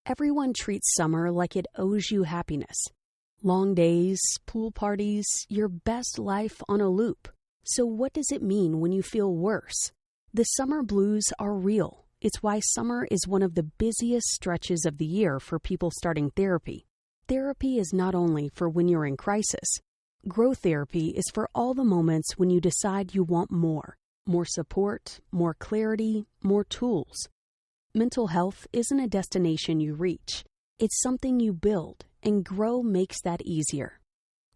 Everyone treats summer like it owes you happiness. Long days, pool parties, your best life on a loop. So what does it mean when you feel worse? The summer blues are real. It's why summer is one of the busiest stretches of the year for people starting therapy. Therapy is not only for when you're in crisis. Grow therapy is for all the moments when you decide you want more. More support, more clarity, more tools. Mental health isn't a destination you reach. It's something you build, and Grow makes that easier.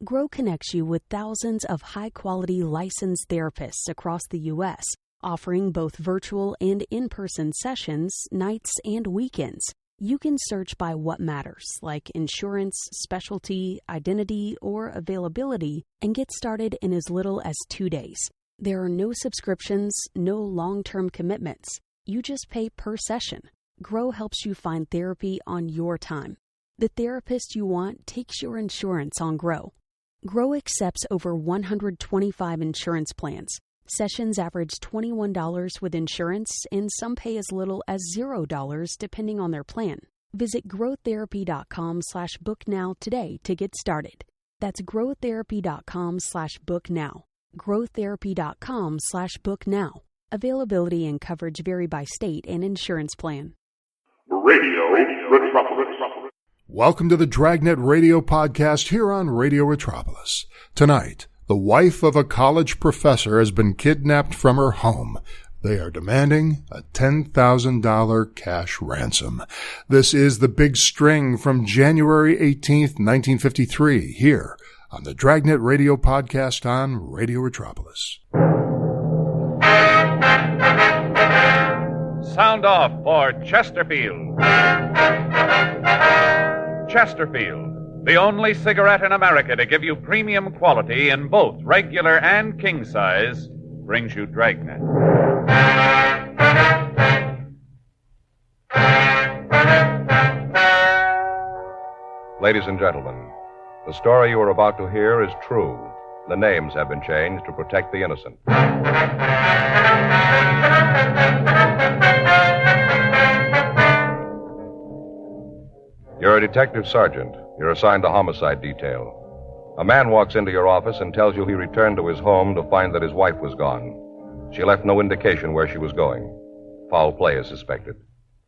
Grow connects you with thousands of high-quality licensed therapists across the U.S., offering both virtual and in-person sessions, nights and weekends. You can search by what matters, like insurance, specialty, identity, or availability, and get started in as little as 2 days. There are no subscriptions, no long-term commitments. You just pay per session. Grow helps you find therapy on your time. The therapist you want takes your insurance on Grow. Grow accepts over 125 insurance plans. Sessions average $21 with insurance, and some pay as little as $0 depending on their plan. Visit growtherapy.com/book now today to get started. That's growtherapy.com/book now. growtherapy.com/book now. Availability and coverage vary by state and insurance plan. Radio Metropolis. Welcome to the Dragnet Radio Podcast here on Radio Metropolis. Tonight, the wife of a college professor has been kidnapped from her home. They are demanding a $10,000 cash ransom. This is The Big String from January 18th, 1953, here on the Dragnet Radio Podcast on Radio Metropolis. Sound off for Chesterfield. Chesterfield, the only cigarette in America to give you premium quality in both regular and king size, brings you Dragnet. Ladies and gentlemen, the story you are about to hear is true. The names have been changed to protect the innocent. You're a detective sergeant. You're assigned to homicide detail. A man walks into your office and tells you he returned to his home to find that his wife was gone. She left no indication where she was going. Foul play is suspected.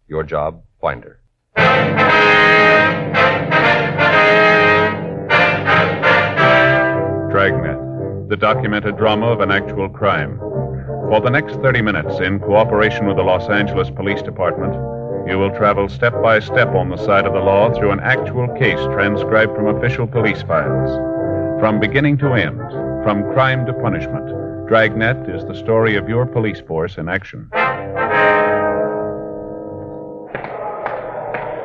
Your job, find her. Dragnet, the documented drama of an actual crime. For the next 30 minutes, in cooperation with the Los Angeles Police Department, you will travel step by step on the side of the law through an actual case transcribed from official police files. From beginning to end, from crime to punishment, Dragnet is the story of your police force in action.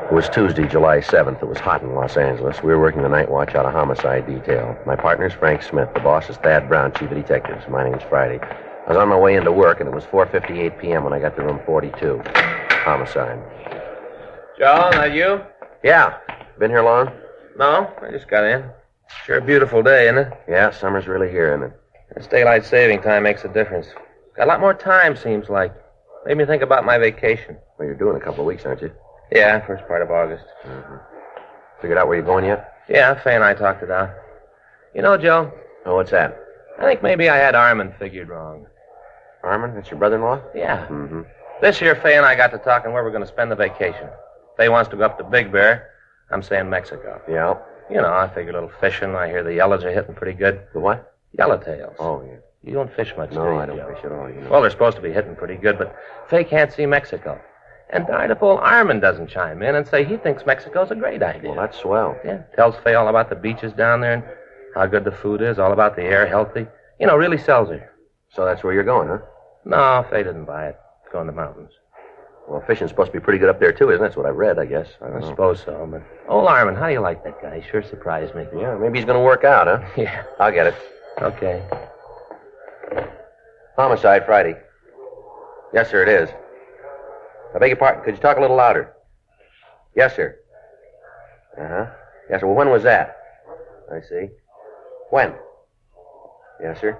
It was Tuesday, July 7th. It was hot in Los Angeles. We were working the night watch out of homicide detail. My partner's Frank Smith. The boss is Thad Brown, chief of detectives. My name's Friday. I was on my way into work, and it was 4:58 p.m. when I got to room 42. Homicide. Joe, that you? Yeah. Been here long? No, I just got in. Sure a beautiful day, isn't it? Yeah, summer's really here, isn't it? This daylight saving time makes a difference. Got a lot more time, seems like. Made me think about my vacation. Well, you're doing a couple of weeks, aren't you? Yeah, first part of August. Mm-hmm. Figured out where you're going yet? Yeah, Fay and I talked it out. You know, Joe, Oh, what's that? I think maybe I had Armin figured wrong. Armin? That's your brother-in-law? Yeah. Mm-hmm. This year, Fay and I got to talking where we're going to spend the vacation. Fay wants to go up to Big Bear. I'm saying Mexico. Yeah. You know, I figure a little fishing. I hear the yellows are hitting pretty good. The what? Yellowtails. Oh, yeah. You don't fish much, do you, No, I don't Joe? fish at all, you know. Well, they're supposed to be hitting pretty good, but Fay can't see Mexico. And darned if old Armin doesn't chime in and say he thinks Mexico's a great idea. Well, that's swell. Yeah, tells Fay all about the beaches down there and how good the food is, all about the air, healthy. You know, really sells her. So that's where you're going, huh? No, Fay didn't buy it. Go in the mountains. Well, fishing's supposed to be pretty good up there, too, isn't it? That's what I've read, I guess. I don't I know. suppose so, but... Old Armin, how do you like that guy? He sure surprised me. Yeah, maybe he's going to work out, huh? Yeah. I'll get it. Okay. Homicide, Friday. Yes, sir, it is. I beg your pardon. Could you talk a little louder? Yes, sir. Uh-huh. Yes, sir. Well, when was that? I see. When? Yes, sir.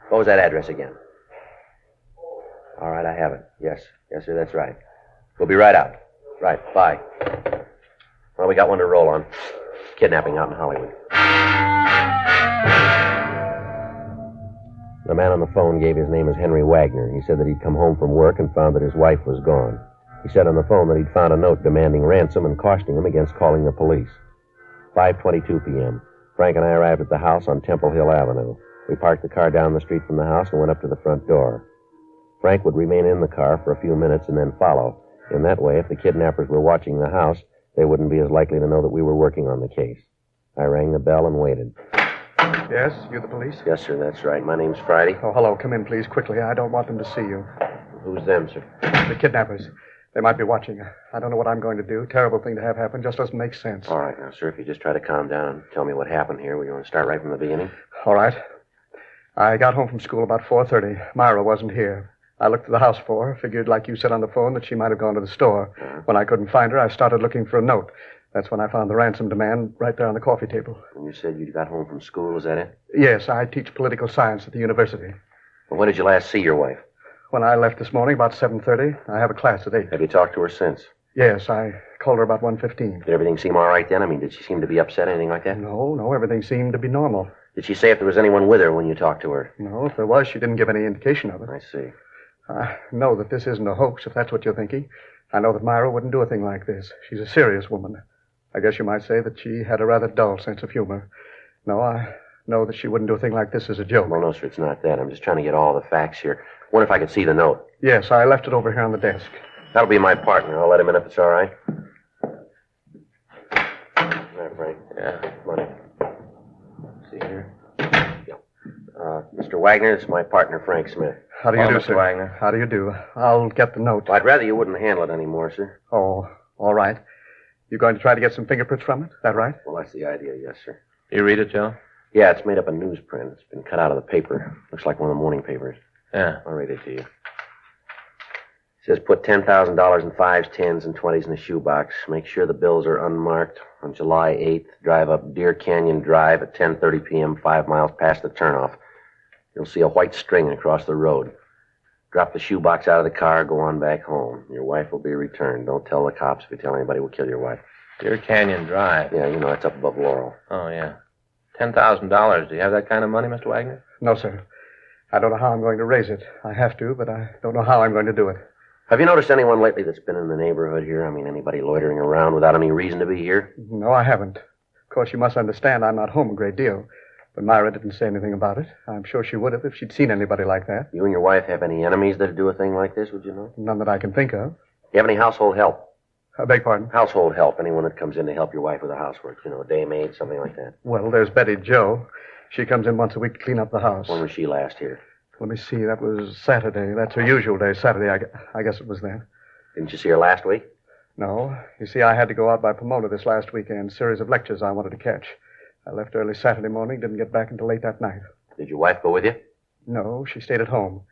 What was that address again? All right, I have it. Yes. Yes, sir, that's right. We'll be right out. Right. Bye. Well, we got one to roll on. Kidnapping out in Hollywood. The man on the phone gave his name as Henry Wagner. He said that he'd come home from work and found that his wife was gone. He said on the phone that he'd found a note demanding ransom and cautioning him against calling the police. 5:22 p.m. Frank and I arrived at the house on Temple Hill Avenue. We parked the car down the street from the house and went up to the front door. Frank would remain in the car for a few minutes and then follow. In that way, if the kidnappers were watching the house, they wouldn't be as likely to know that we were working on the case. I rang the bell and waited. Yes, you the police? Yes, sir, that's right. My name's Friday. Oh, hello. Come in, please, quickly. I don't want them to see you. Who's them, sir? The kidnappers. They might be watching. I don't know what I'm going to do. Terrible thing to have happen. Just doesn't make sense. All right, now, sir, if you just try to calm down and tell me what happened here. We want to start right from the beginning? All right. I got home from school about 4:30. Myra wasn't here. I looked at the house for her. Figured, like you said on the phone, that she might have gone to the store. When I couldn't find her, I started looking for a note. That's when I found the ransom demand right there on the coffee table. And you said you got home from school, is that it? Yes, I teach political science at the university. Well, when did you last see your wife? When I left this morning, about 7:30, I have a class at 8. Have you talked to her since? Yes, I called her about 1:15. Did everything seem all right then? I mean, did she seem to be upset, anything like that? No, everything seemed to be normal. Did she say if there was anyone with her when you talked to her? No, if there was, she didn't give any indication of it. I see. I know that this isn't a hoax, if that's what you're thinking. I know that Myra wouldn't do a thing like this. She's a serious woman. I guess you might say that she had a rather dull sense of humor. No, I know that she wouldn't do a thing like this as a joke. Well, no, sir, it's not that. I'm just trying to get all the facts here. Wonder if I could see the note. Yes, I left it over here on the desk. That'll be my partner. I'll let him in if it's all right. There, Frank. Yeah, come on in. See here. Yeah. Mr. Wagner, it's my partner, Frank Smith. How do you do, Mr. sir? Wagner. How do you do? I'll get the note. Well, I'd rather you wouldn't handle it anymore, sir. Oh, all right. You're going to try to get some fingerprints from it? Is that right? Well, that's the idea, yes, sir. You read it, Joe? Yeah, it's made up of newsprint. It's been cut out of the paper. Looks like one of the morning papers. Yeah. I'll read it to you. It says put $10,000 in 5s, 10s, and 20s in the shoebox. Make sure the bills are unmarked. On July 8th, drive up Deer Canyon Drive at 10:30 p.m., 5 miles past the turnoff. You'll see a white string across the road. Drop the shoebox out of the car, go on back home. Your wife will be returned. Don't tell the cops. If you tell anybody, we'll kill your wife. Deer Canyon Drive. Yeah, you know, it's up above Laurel. Oh, yeah. $10,000. Do you have that kind of money, Mr. Wagner? No, sir. I don't know how I'm going to raise it. I have to, but I don't know how I'm going to do it. Have you noticed anyone lately that's been in the neighborhood here? I mean, anybody loitering around without any reason to be here? No, I haven't. Of course, you must understand I'm not home a great deal. But Myra didn't say anything about it. I'm sure she would have if she'd seen anybody like that. You and your wife have any enemies that'd do a thing like this, would you know? None that I can think of. You have any household help? I beg pardon? Household help. Anyone that comes in to help your wife with the housework. You know, a day maid, something like that. Well, there's Betty Jo. She comes in once a week to clean up the house. When was she last here? Let me see. That was Saturday. That's her usual day, Saturday. I guess it was then. Didn't you see her last week? No. You see, I had to go out by Pomona this last weekend. Series of lectures I wanted to catch. I left early Saturday morning, didn't get back until late that night. Did your wife go with you? No, she stayed at home.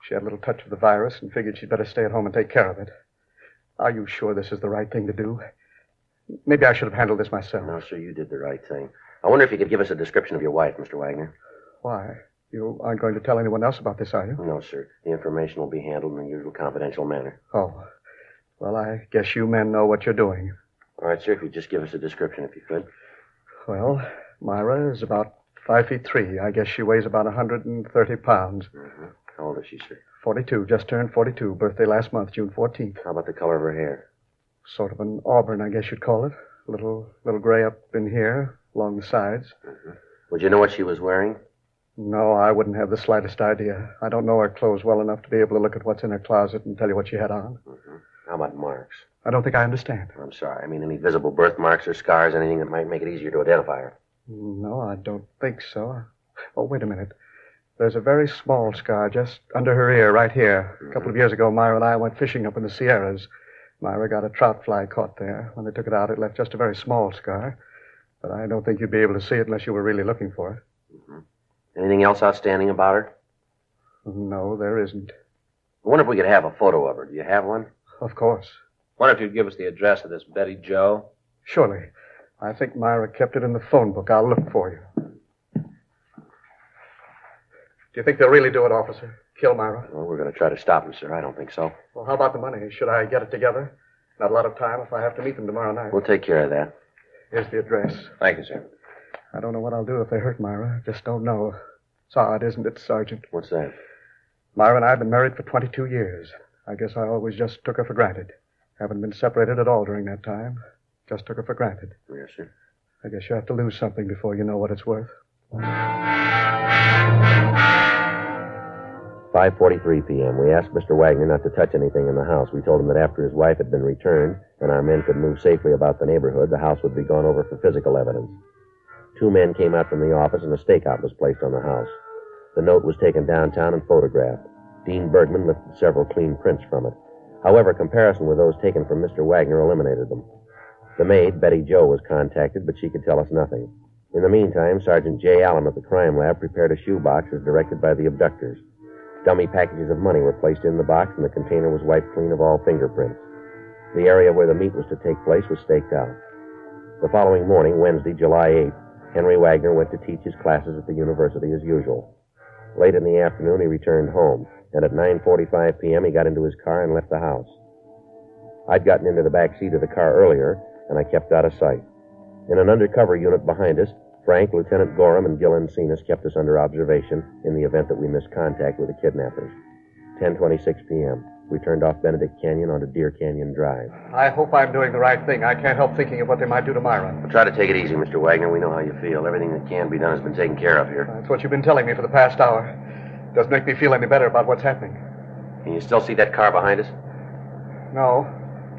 She had a little touch of the virus and figured she'd better stay at home and take care of it. Are you sure this is the right thing to do? Maybe I should have handled this myself. No, sir, you did the right thing. I wonder if you could give us a description of your wife, Mr. Wagner. Why? You aren't going to tell anyone else about this, are you? No, sir. The information will be handled in the usual confidential manner. Oh. Well, I guess you men know what you're doing. All right, sir, if you'd just give us a description, if you could. Well, Myra is about 5'3". I guess she weighs about 130 pounds. Mm-hmm. How old is she, sir? 42. Just turned 42. Birthday last month, June 14th. How about the color of her hair? Sort of an auburn, I guess you'd call it. A little gray up in here, along the sides. Mm-hmm. Would you know what she was wearing? No, I wouldn't have the slightest idea. I don't know her clothes well enough to be able to look at what's in her closet and tell you what she had on. Mm-hmm. How about marks? I don't think I understand. I'm sorry. I mean, any visible birthmarks or scars, anything that might make it easier to identify her. No, I don't think so. Oh, wait a minute. There's a very small scar just under her ear right here. A couple of years ago, Myra and I went fishing up in the Sierras. Myra got a trout fly caught there. When they took it out, it left just a very small scar. But I don't think you'd be able to see it unless you were really looking for it. Mm-hmm. Anything else outstanding about her? No, there isn't. I wonder if we could have a photo of her. Do you have one? Of course. Wonder if you'd give us the address of this Betty Jo? Surely. I think Myra kept it in the phone book. I'll look for you. Do you think they'll really do it, officer? Kill Myra? Well, we're going to try to stop him, sir. I don't think so. Well, how about the money? Should I get it together? Not a lot of time if I have to meet them tomorrow night. We'll take care of that. Here's the address. Thank you, sir. I don't know what I'll do if they hurt Myra. Just don't know. It's odd, isn't it, Sergeant? What's that? Myra and I have been married for 22 years. I guess I always just took her for granted. Haven't been separated at all during that time. Just took her for granted. Yes, sir. I guess you have to lose something before you know what it's worth. 5:43 p.m. We asked Mr. Wagner not to touch anything in the house. We told him that after his wife had been returned and our men could move safely about the neighborhood, the house would be gone over for physical evidence. 2 men came out from the office and a stakeout was placed on the house. The note was taken downtown and photographed. Dean Bergman lifted several clean prints from it. However, comparison with those taken from Mr. Wagner eliminated them. The maid, Betty Jo, was contacted, but she could tell us nothing. In the meantime, Sergeant J. Allen at the crime lab prepared a shoebox as directed by the abductors. Dummy packages of money were placed in the box, and the container was wiped clean of all fingerprints. The area where the meet was to take place was staked out. The following morning, Wednesday, July 8th, Henry Wagner went to teach his classes at the university as usual. Late in the afternoon, he returned home, and at 9:45 p.m., he got into his car and left the house. I'd gotten into the back seat of the car earlier, and I kept out of sight. In an undercover unit behind us, Frank, Lieutenant Gorham, and Gil Encinas kept us under observation in the event that we missed contact with the kidnappers. 10:26 p.m. We turned off Benedict Canyon onto Deer Canyon Drive. I hope I'm doing the right thing. I can't help thinking of what they might do to Myra. Well, try to take it easy, Mr. Wagner. We know how you feel. Everything that can be done has been taken care of here. That's what you've been telling me for the past hour. Doesn't make me feel any better about what's happening. Can you still see that car behind us? No.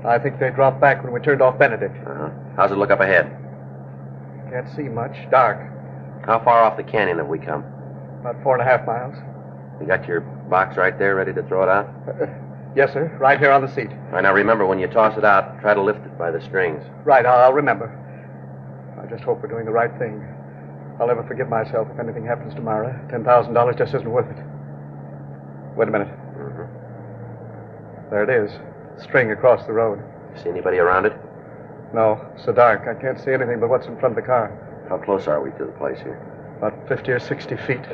I think they dropped back when we turned off Benedict. Uh-huh. How's it look up ahead? Can't see much. Dark. How far off the canyon have we come? About 4.5 miles. You got your box right there ready to throw it out? Yes, sir. Right here on the seat. All right, now remember, when you toss it out, try to lift it by the strings. Right, I'll remember. I just hope we're doing the right thing. I'll never forgive myself if anything happens to Myra. $10,000 just isn't worth it. Wait a minute. Mm-hmm. There it is. String across the road. See anybody around it? No, it's so dark. I can't see anything but what's in front of the car. How close are we to the place here? About 50 or 60 feet.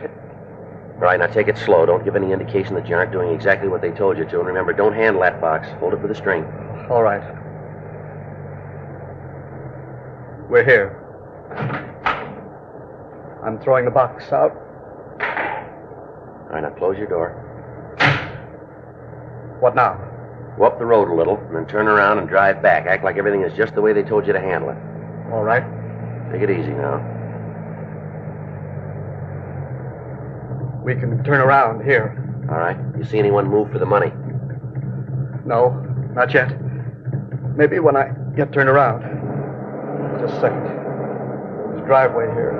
All right, now take it slow. Don't give any indication that you aren't doing exactly what they told you to. And remember, don't handle that box. Hold it with a string. All right. We're here. I'm throwing the box out. All right, now close your door. What now? Go up the road a little, and then turn around and drive back. Act like everything is just the way they told you to handle it. All right. Take it easy now. We can turn around here. All right. You see anyone move for the money? No, not yet. Maybe when I get turned around. Just a second. There's a driveway here.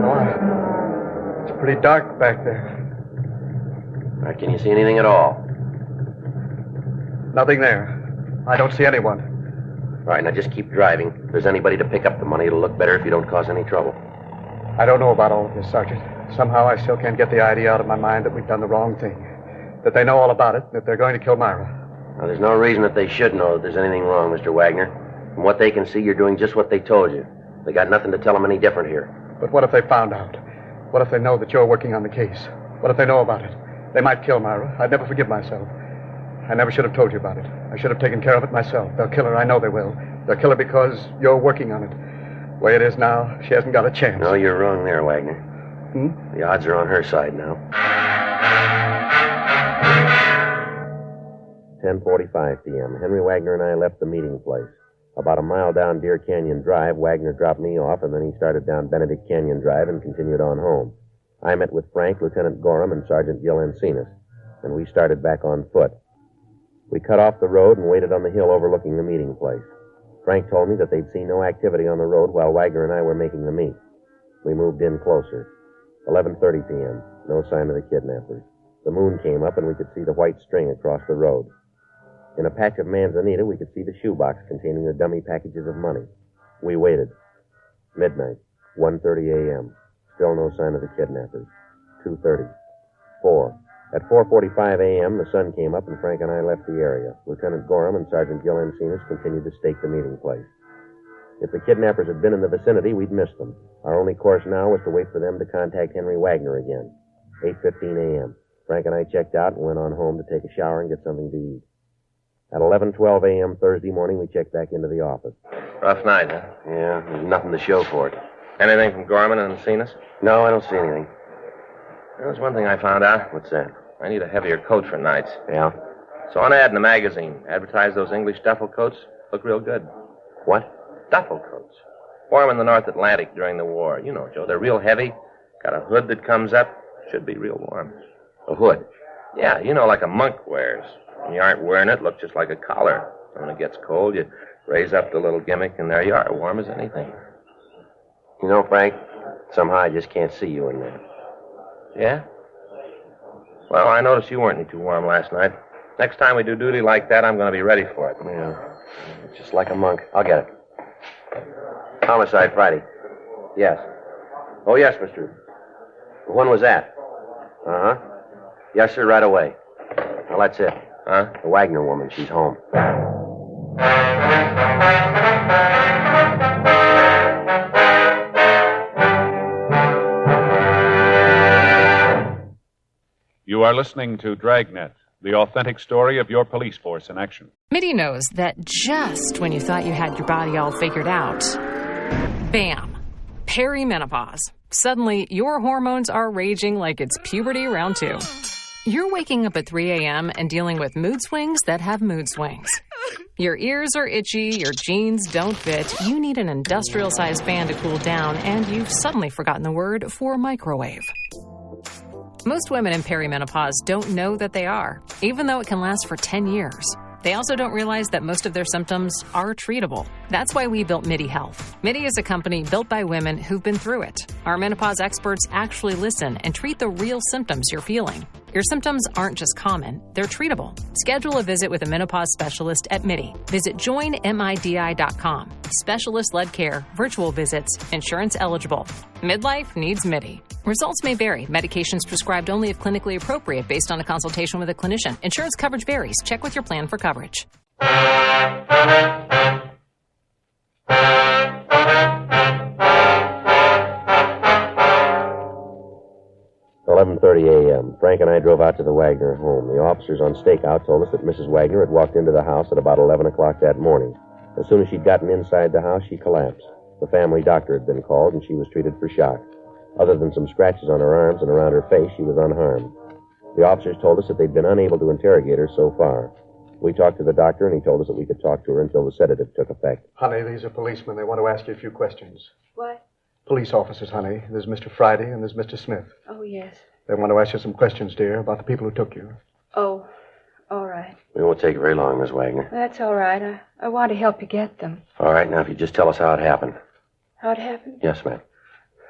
Oh, it's pretty dark back there. All right, can you see anything at all? Nothing there. I don't see anyone. All right, now just keep driving. If there's anybody to pick up the money, it'll look better if you don't cause any trouble. I don't know about all of this, Sergeant. Somehow I still can't get the idea out of my mind that we've done the wrong thing. That they know all about it, that they're going to kill Myra. Now, there's no reason that they should know that there's anything wrong, Mr. Wagner. From what they can see, you're doing just what they told you. They got nothing to tell them any different here. But what if they found out? What if they know that you're working on the case? What if they know about it? They might kill Myra. I'd never forgive myself. I never should have told you about it. I should have taken care of it myself. They'll kill her. I know they will. They'll kill her because you're working on it. The way it is now, she hasn't got a chance. No, you're wrong there, Wagner. The odds are on her side now. 10:45 p.m. Henry Wagner and I left the meeting place. About a mile down Deer Canyon Drive, Wagner dropped me off, and then he started down Benedict Canyon Drive and continued on home. I met with Frank, Lieutenant Gorham, and Sergeant Gil Encinas, and we started back on foot. We cut off the road and waited on the hill overlooking the meeting place. Frank told me that they'd seen no activity on the road while Wagner and I were making the meet. We moved in closer. 11:30 p.m. No sign of the kidnappers. The moon came up, and we could see the white string across the road. In a patch of manzanita, we could see the shoebox containing the dummy packages of money. We waited. Midnight. 1:30 a.m. Still no sign of the kidnappers. 2:30. 4. At 4:45 a.m., the sun came up, and Frank and I left the area. Lieutenant Gorham and Sergeant Gil Encinas continued to stake the meeting place. If the kidnappers had been in the vicinity, we'd missed them. Our only course now was to wait for them to contact Henry Wagner again. 8:15 a.m. Frank and I checked out and went on home to take a shower and get something to eat. At 11:12 a.m. Thursday morning, we checked back into the office. Rough night, huh? Yeah, there's nothing to show for it. Anything from Gorman and Cenas? No, I don't see anything. There's one thing I found out. What's that? I need a heavier coat for nights. Yeah? So an ad in the magazine. Advertise those English duffel coats. Look real good. What? Duffel coats. Wore 'em in the North Atlantic during the war. You know, Joe, they're real heavy. Got a hood that comes up. Should be real warm. A hood? Yeah, you know, like a monk wears. When you aren't wearing it, look just like a collar. And when it gets cold, you raise up the little gimmick, and there you are, warm as anything. You know, Frank, somehow I just can't see you in there. Yeah? Well, I noticed you weren't any too warm last night. Next time we do duty like that, I'm going to be ready for it. Yeah. Just like a monk. I'll get it. Homicide Friday. Yes. Oh, yes, mister. When was that? Uh-huh. Yes, sir, right away. Well, that's it. Huh? The Wagner woman, she's home. You are listening to Dragnet, the authentic story of your police force in action. Mitty knows that just when you thought you had your body all figured out, bam, perimenopause. Suddenly, your hormones are raging like it's puberty round 2. You're waking up at 3 a.m. and dealing with mood swings that have mood swings. Your ears are itchy, your jeans don't fit, you need an industrial-sized fan to cool down, and you've suddenly forgotten the word for microwave. Most women in perimenopause don't know that they are, even though it can last for 10 years. They also don't realize that most of their symptoms are treatable. That's why we built Mitty Health. Mitty is a company built by women who've been through it. Our menopause experts actually listen and treat the real symptoms you're feeling. Your symptoms aren't just common, they're treatable. Schedule a visit with a menopause specialist at Mitty. Visit joinmidi.com. Specialist-led care, virtual visits, insurance eligible. Midlife needs Mitty. Results may vary. Medications prescribed only if clinically appropriate based on a consultation with a clinician. Insurance coverage varies. Check with your plan for coverage. 11:30 a.m. Frank and I drove out to the Wagner home. The officers on stakeout told us that Mrs. Wagner had walked into the house at about 11 o'clock that morning. As soon as she'd gotten inside the house, she collapsed. The family doctor had been called, and she was treated for shock. Other than some scratches on her arms and around her face, she was unharmed. The officers told us that they'd been unable to interrogate her so far. We talked to the doctor, and he told us that we could talk to her until the sedative took effect. Honey, these are policemen. They want to ask you a few questions. What? Police officers, honey. There's Mr. Friday and there's Mr. Smith. Oh, yes. They want to ask you some questions, dear, about the people who took you. Oh, all right. It won't take very long, Miss Wagner. That's all right. I want to help you get them. All right, now if you just tell us how it happened. How it happened? Yes, ma'am.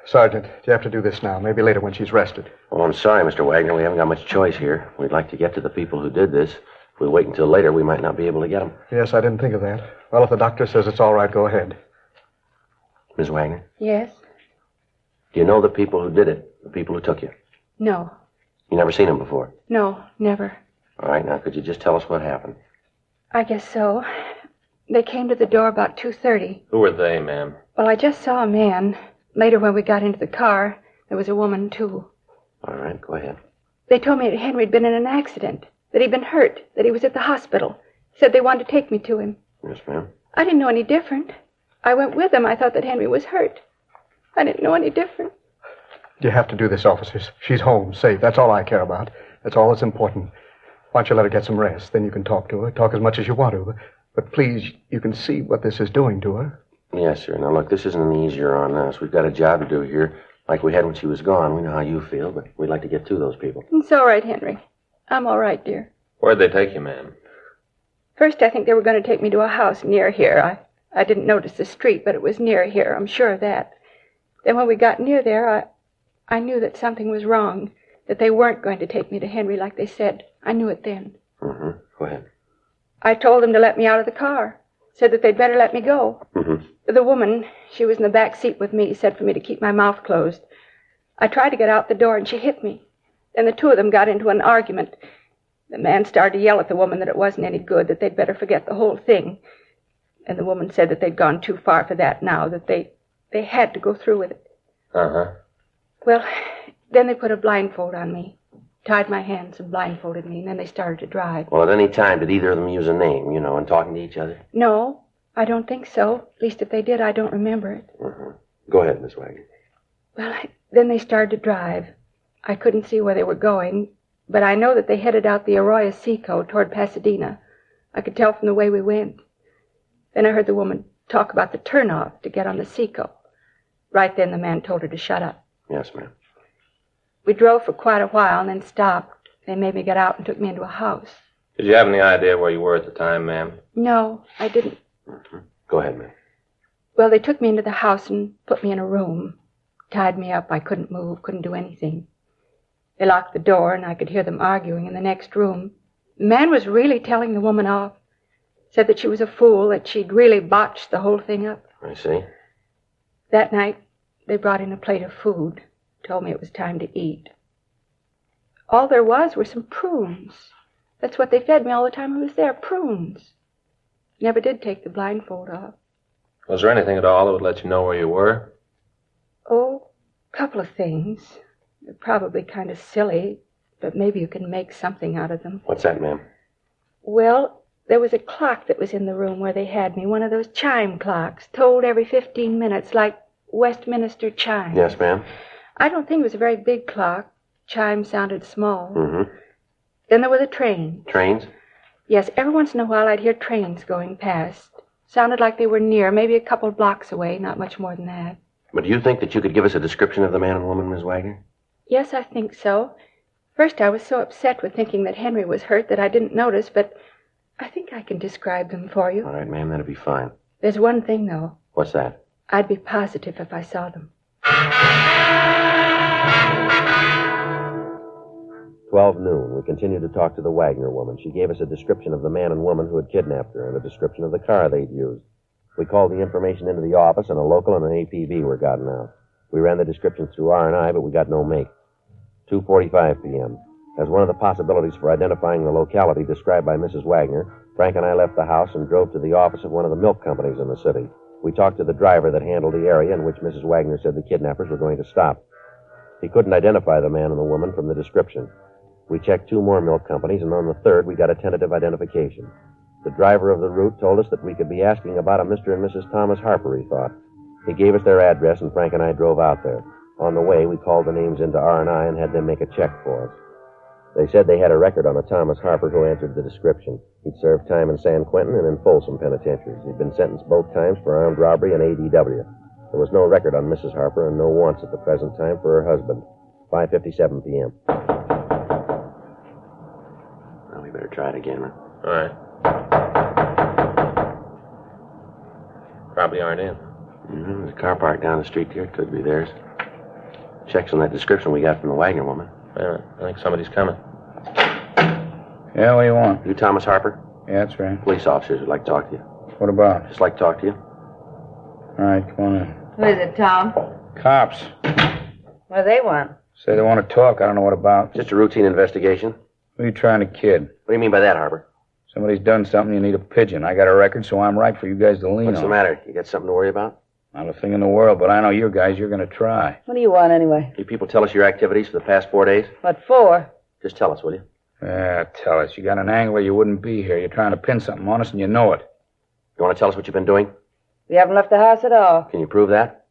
Sergeant, you have to do this now. Maybe later when she's rested. Oh, I'm sorry, Mr. Wagner. We haven't got much choice here. We'd like to get to the people who did this. If we wait until later, we might not be able to get them. Yes, I didn't think of that. Well, if the doctor says it's all right, go ahead. Miss Wagner, Yes? do you know the people who did it? The people who took you? No. You never seen them before? No, never. All right, now, could you just tell us what happened? I guess so. They came to the door about 2:30. Who were they, ma'am? Well, I just saw a man. Later, when we got into the car, there was a woman, too. All right, go ahead. They told me that Henry'd been in an accident, that he'd been hurt, that he was at the hospital. Said they wanted to take me to him. Yes, ma'am. I didn't know any different. I went with them. I thought that Henry was hurt. I didn't know any different. You have to do this, officers. She's home, safe. That's all I care about. That's all that's important. Why don't you let her get some rest? Then you can talk to her. Talk as much as you want to. But please, you can see what this is doing to her. Yes, sir. Now, look, this isn't an easier on us. We've got a job to do here, like we had when she was gone. We know how you feel, but we'd like to get to those people. It's all right, Henry. I'm all right, dear. Where'd they take you, ma'am? First, I think they were going to take me to a house near here. I didn't notice the street, but it was near here. I'm sure of that. Then when we got near there, I knew that something was wrong, that they weren't going to take me to Henry like they said. I knew it then. Mm-hmm. Go ahead. I told them to let me out of the car, said that they'd better let me go. Mm-hmm. The woman, she was in the back seat with me, said for me to keep my mouth closed. I tried to get out the door, and she hit me. Then the two of them got into an argument. The man started to yell at the woman that it wasn't any good, that they'd better forget the whole thing. And the woman said that they'd gone too far for that now, that they had to go through with it. Uh-huh. Well, then they put a blindfold on me, tied my hands and blindfolded me, and then they started to drive. Well, at any time, did either of them use a name, in talking to each other? No, I don't think so. At least if they did, I don't remember it. Mm-hmm. Go ahead, Miss Wagner. Well, then they started to drive. I couldn't see where they were going, but I know that they headed out the Arroyo Seco toward Pasadena. I could tell from the way we went. Then I heard the woman talk about the turnoff to get on the Seco. Right then, the man told her to shut up. Yes, ma'am. We drove for quite a while and then stopped. They made me get out and took me into a house. Did you have any idea where you were at the time, ma'am? No, I didn't. Mm-hmm. Go ahead, ma'am. Well, they took me into the house and put me in a room. Tied me up. I couldn't move, couldn't do anything. They locked the door, and I could hear them arguing in the next room. The man was really telling the woman off. Said that she was a fool, that she'd really botched the whole thing up. I see. That night, they brought in a plate of food. Told me it was time to eat. All there was were some prunes. That's what they fed me all the time I was there, prunes. Never did take the blindfold off. Was there anything at all that would let you know where you were? Oh, a couple of things. They're probably kind of silly, but maybe you can make something out of them. What's that, ma'am? Well, there was a clock that was in the room where they had me, one of those chime clocks, tolled every 15 minutes, like Westminster chimes. Yes, ma'am. I don't think it was a very big clock. Chimes sounded small. Mm-hmm. Then there were the trains. Trains? Yes, every once in a while I'd hear trains going past. Sounded like they were near, maybe a couple blocks away, not much more than that. But do you think that you could give us a description of the man and woman, Miss Wagner? Yes, I think so. First, I was so upset with thinking that Henry was hurt that I didn't notice, but I think I can describe them for you. All right, ma'am, that'd be fine. There's one thing, though. What's that? I'd be positive if I saw them. 12 noon. We continued to talk to the Wagner woman. She gave us a description of the man and woman who had kidnapped her and a description of the car they'd used. We called the information into the office, and a local and an APB were gotten out. We ran the descriptions through R&I, but we got no make. 2:45 p.m. As one of the possibilities for identifying the locality described by Mrs. Wagner, Frank and I left the house and drove to the office of one of the milk companies in the city. We talked to the driver that handled the area in which Mrs. Wagner said the kidnappers were going to stop. He couldn't identify the man and the woman from the description. We checked 2 more milk companies, and on the 3rd, we got a tentative identification. The driver of the route told us that we could be asking about a Mr. and Mrs. Thomas Harper, he thought. He gave us their address, and Frank and I drove out there. On the way, we called the names into R&I and had them make a check for us. They said they had a record on a Thomas Harper who answered the description. He'd served time in San Quentin and in Folsom penitentiaries. He'd been sentenced both times for armed robbery and ADW. There was no record on Mrs. Harper and no wants at the present time for her husband. 5:57 p.m. Well, we better try it again, huh? All right. Probably aren't in. Mm-hmm. There's a car parked down the street here. It could be theirs. Checks on that description we got from the Wagner woman. Wait a minute. I think somebody's coming. Yeah, what do you want? You Thomas Harper? Yeah, that's right. Police officers would like to talk to you. What about? Just like to talk to you. All right, come on in. Who is it, Tom? Cops. What do they want? Say they want to talk. I don't know what about. Just a routine investigation. Who are you trying to kid? What do you mean by that, Harper? Somebody's done something, you need a pigeon. I got a record, so I'm right for you guys to lean What's on. the matter? You got something to worry about? Not a thing in the world, but I know you guys, you're going to try. What do you want, anyway? You people tell us your activities for the past 4 days? What for? Just tell us, will you? Yeah, tell us. You got an angle where you wouldn't be here. You're trying to pin something on us, and you know it. You want to tell us what you've been doing? We haven't left the house at all. Can you prove that?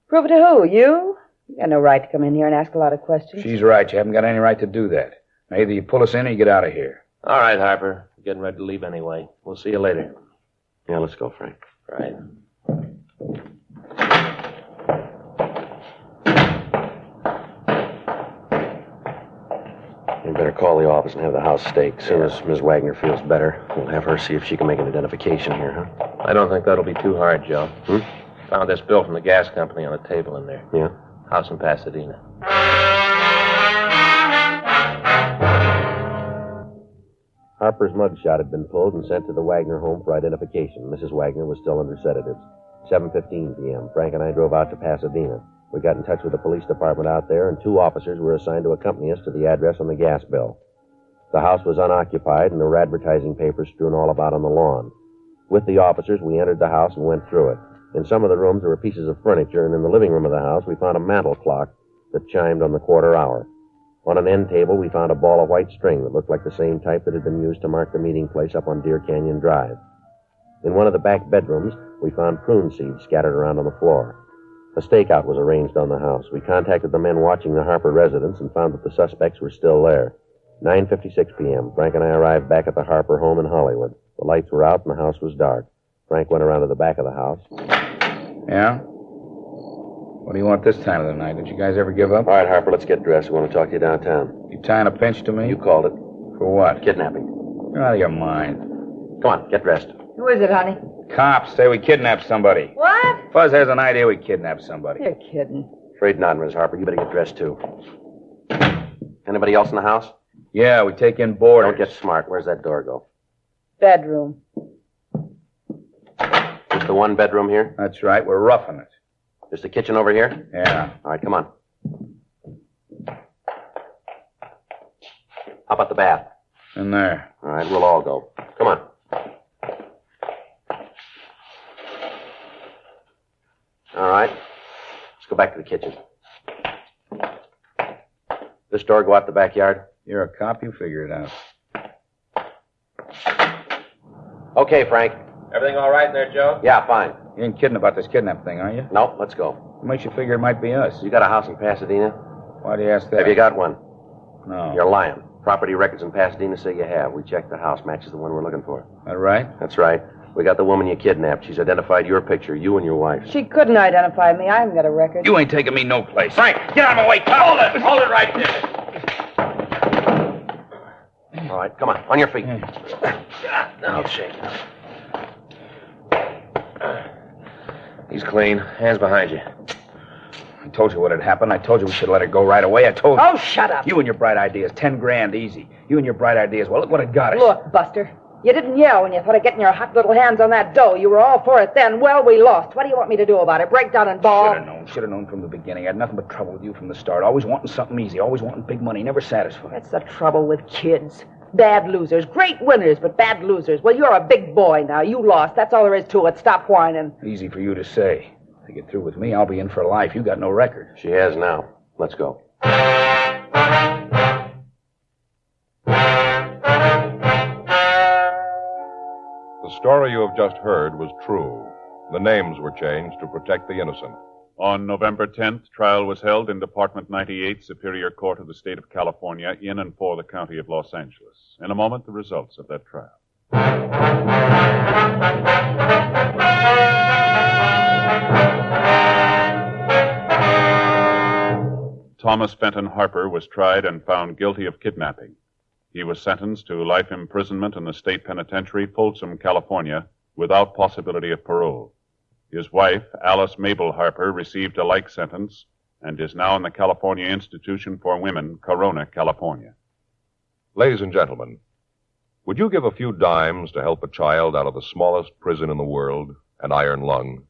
Prove it to who? You? You got no right to come in here and ask a lot of questions. She's right. You haven't got any right to do that. Now, either you pull us in or you get out of here. All right, Harper. We're getting ready to leave anyway. We'll see you later. Yeah, let's go, Frank. Right. You better call the office and have the house staked. As soon as Ms. Wagner feels better, we'll have her see if she can make an identification here, huh? I don't think that'll be too hard, Joe. Found this bill from the gas company on the table in there. Yeah? House in Pasadena. Harper's mugshot had been pulled and sent to the Wagner home for identification. Mrs. Wagner was still under sedatives. 7:15 p.m. Frank and I drove out to Pasadena. We got in touch with the police department out there, and 2 officers were assigned to accompany us to the address on the gas bill. The house was unoccupied, and there were advertising papers strewn all about on the lawn. With the officers, we entered the house and went through it. In some of the rooms, there were pieces of furniture, and in the living room of the house, we found a mantel clock that chimed on the quarter hour. On an end table, we found a ball of white string that looked like the same type that had been used to mark the meeting place up on Deer Canyon Drive. In one of the back bedrooms, we found prune seeds scattered around on the floor. A stakeout was arranged on the house. We contacted the men watching the Harper residence and found that the suspects were still there. 9:56 p.m., Frank and I arrived back at the Harper home in Hollywood. The lights were out and the house was dark. Frank went around to the back of the house. Yeah? What do you want this time of the night? Did you guys ever give up? All right, Harper, let's get dressed. We want to talk to you downtown. You tying a pinch to me? You called it. For what? Kidnapping. You're out of your mind. Come on, get dressed. Who is it, honey? Cops say we kidnapped somebody. What? Fuzz has an idea we kidnapped somebody. You're kidding. Afraid not, Miss Harper. You better get dressed, too. Anybody else in the house? Yeah, we take in boarders. Don't get smart. Where's that door go? Bedroom. Just the one bedroom here? That's right. We're roughing it. Just the kitchen over here? Yeah. All right, come on. How about the bath? In there. All right, we'll all go. Come on. All right. Let's go back to the kitchen. This door go out the backyard? You're a cop. You figure it out. Okay, Frank. Everything all right in there, Joe? Yeah, fine. You ain't kidding about this kidnap thing, are you? No, let's go. What makes you figure it might be us? You got a house in Pasadena? Why do you ask that? Have you got one? No. You're lying. Property records in Pasadena say you have. We checked the house. Matches the one we're looking for. That right? That's right. We got the woman you kidnapped. She's identified your picture, you and your wife. She couldn't identify me. I haven't got a record. You ain't taking me no place. Frank, get out of my way. Hold it. Hold it right there. All right, come on. On your feet. Now, shake. He's clean. Hands behind you. I told you what had happened. I told you we should let her go right away. I told you. Oh, shut up. You and your bright ideas. 10 grand easy. You and your bright ideas. Well, look what it got us. Look, Buster. You didn't yell when you thought of getting your hot little hands on that dough. You were all for it then. Well, we lost. What do you want me to do about it? Break down and bawl? Should have known from the beginning. I had nothing but trouble with you from the start. Always wanting something easy. Always wanting big money. Never satisfied. That's the trouble with kids. Bad losers. Great winners, but bad losers. Well, you're a big boy now. You lost. That's all there is to it. Stop whining. Easy for you to say. If you get through with me, I'll be in for life. You got no record. She has now. Let's go. The story you have just heard was true. The names were changed to protect the innocent. On November 10th, trial was held in Department 98, Superior Court of the State of California, in and for the County of Los Angeles. In a moment, the results of that trial. Thomas Fenton Harper was tried and found guilty of kidnapping. He was sentenced to life imprisonment in the state penitentiary, Folsom, California, without possibility of parole. His wife, Alice Mabel Harper, received a like sentence and is now in the California Institution for Women, Corona, California. Ladies and gentlemen, would you give a few dimes to help a child out of the smallest prison in the world, an iron lung?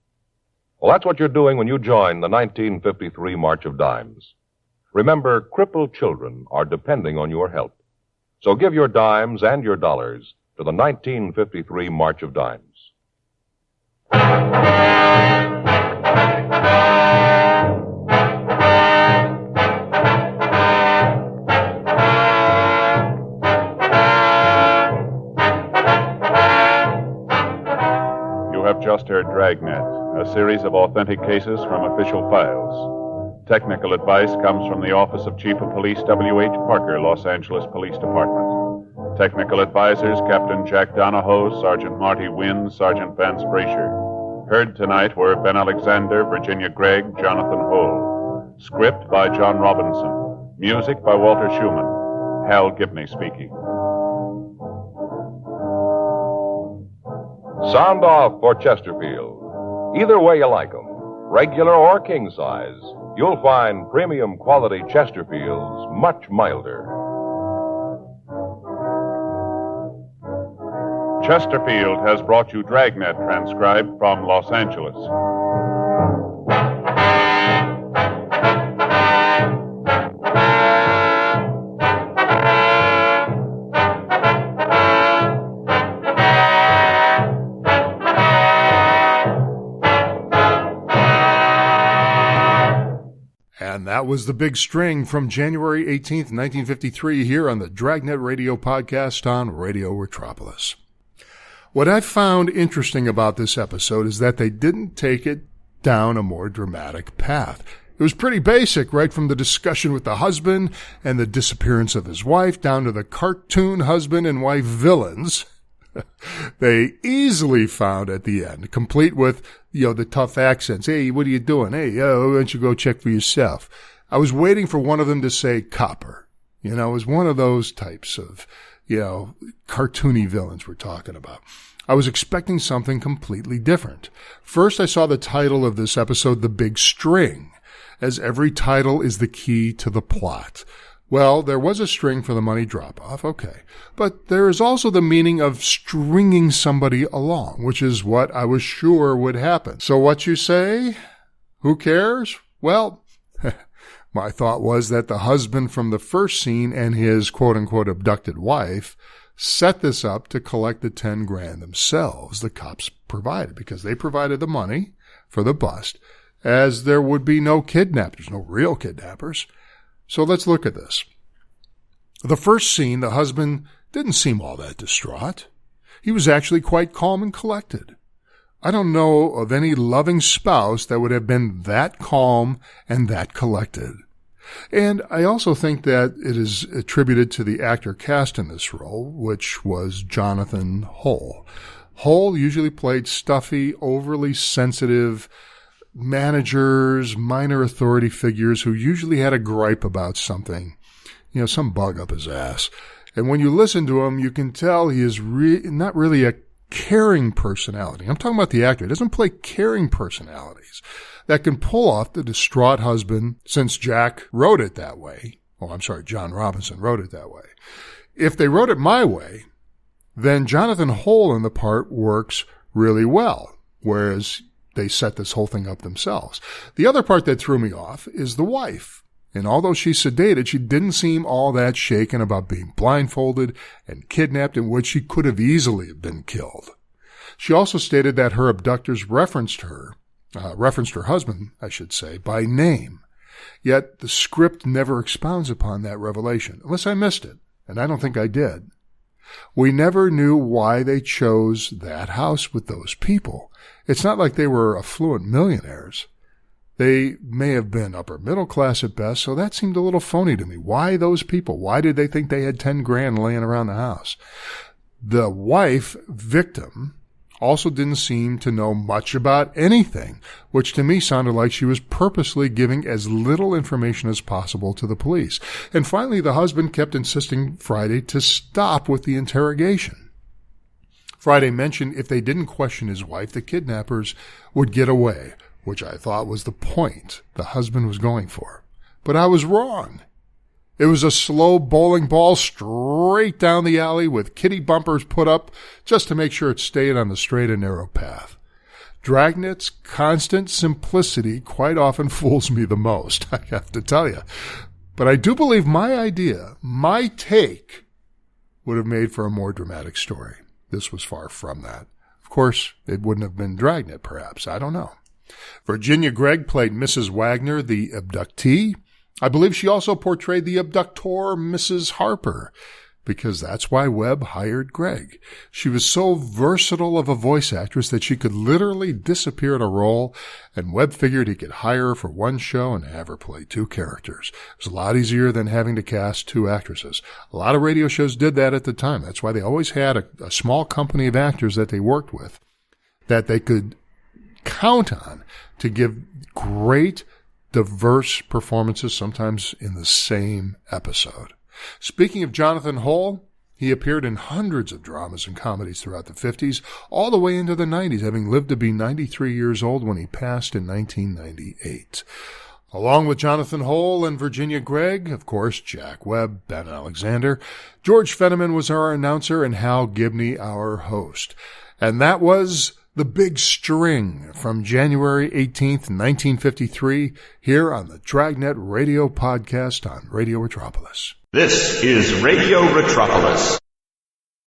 Well, that's what you're doing when you join the 1953 March of Dimes. Remember, crippled children are depending on your help. So give your dimes and your dollars to the 1953 March of Dimes. You have just heard Dragnet, a series of authentic cases from official files. Technical advice comes from the Office of Chief of Police W.H. Parker, Los Angeles Police Department. Technical advisors, Captain Jack Donahoe, Sergeant Marty Wynn, Sergeant Vance Frazier. Heard tonight were Ben Alexander, Virginia Gregg, Jonathan Hull. Script by John Robinson. Music by Walter Schumann. Hal Gibney speaking. Sound off for Chesterfield. Either way you like 'em, regular or king size, you'll find premium quality Chesterfields much milder. Chesterfield has brought you Dragnet, transcribed from Los Angeles. And And that was The Big String from January 18th, 1953, here on the Dragnet Radio Podcast on Radio Retropolis. What I found interesting about this episode is that they didn't take it down a more dramatic path. It was pretty basic, right from the discussion with the husband and the disappearance of his wife down to the cartoon husband and wife villains. They easily found at the end, complete with, the tough accents. Hey, what are you doing? Hey, why don't you go check for yourself? I was waiting for one of them to say copper. It was one of those types of, cartoony villains we're talking about. I was expecting something completely different. First, I saw the title of this episode, The Big String, as every title is the key to the plot. Well, there was a string for the money drop-off, okay. But there is also the meaning of stringing somebody along, which is what I was sure would happen. So what you say? Who cares? Well, my thought was that the husband from the first scene and his quote-unquote abducted wife set this up to collect the $10,000 themselves, the cops provided, because they provided the money for the bust, as there would be no kidnappers, no real kidnappers. So let's look at this. The first scene, the husband didn't seem all that distraught. He was actually quite calm and collected. I don't know of any loving spouse that would have been that calm and that collected. And I also think that it is attributed to the actor cast in this role, which was Jonathan Hull. Hull usually played stuffy, overly sensitive managers, minor authority figures who usually had a gripe about something, some bug up his ass. And when you listen to him, you can tell he is not really a caring personality. I'm talking about the actor. He doesn't play caring personalities that can pull off the distraught husband, since Jack wrote it that way. John Robinson wrote it that way. If they wrote it my way, then Jonathan Hull in the part works really well, whereas they set this whole thing up themselves. The other part that threw me off is the wife. And although she's sedated, she didn't seem all that shaken about being blindfolded and kidnapped, in which she could have easily been killed. She also stated that her abductors referenced her husband, I should say, by name. Yet the script never expounds upon that revelation, unless I missed it, and I don't think I did. We never knew why they chose that house with those people. It's not like they were affluent millionaires. They may have been upper middle class at best, so that seemed a little phony to me. Why those people? Why did they think they had $10,000 laying around the house? The wife, victim, also didn't seem to know much about anything, which to me sounded like she was purposely giving as little information as possible to the police. And finally, the husband kept insisting Friday to stop with the interrogation. Friday mentioned if they didn't question his wife, the kidnappers would get away, which I thought was the point the husband was going for. But I was wrong. It was a slow bowling ball straight down the alley with kitty bumpers put up just to make sure it stayed on the straight and narrow path. Dragnet's constant simplicity quite often fools me the most, I have to tell you. But I do believe my idea, my take, would have made for a more dramatic story. This was far from that. Of course, it wouldn't have been Dragnet, perhaps. I don't know. Virginia Gregg played Mrs. Wagner, the abductee. I believe she also portrayed the abductor, Mrs. Harper, because that's why Webb hired Gregg. She was so versatile of a voice actress that she could literally disappear in a role, and Webb figured he could hire her for one show and have her play two characters. It was a lot easier than having to cast two actresses. A lot of radio shows did that at the time. That's why they always had a small company of actors that they worked with that they could count on to give great, diverse performances, sometimes in the same episode. Speaking of Jonathan Hull, he appeared in hundreds of dramas and comedies throughout the 50s, all the way into the 90s, having lived to be 93 years old when he passed in 1998. Along with Jonathan Hull and Virginia Gregg, of course, Jack Webb, Ben Alexander, George Fenneman was our announcer and Hal Gibney our host. And that was The Big String from January 18th, 1953, here on the Dragnet Radio Podcast on Radio Retropolis. This is Radio Retropolis.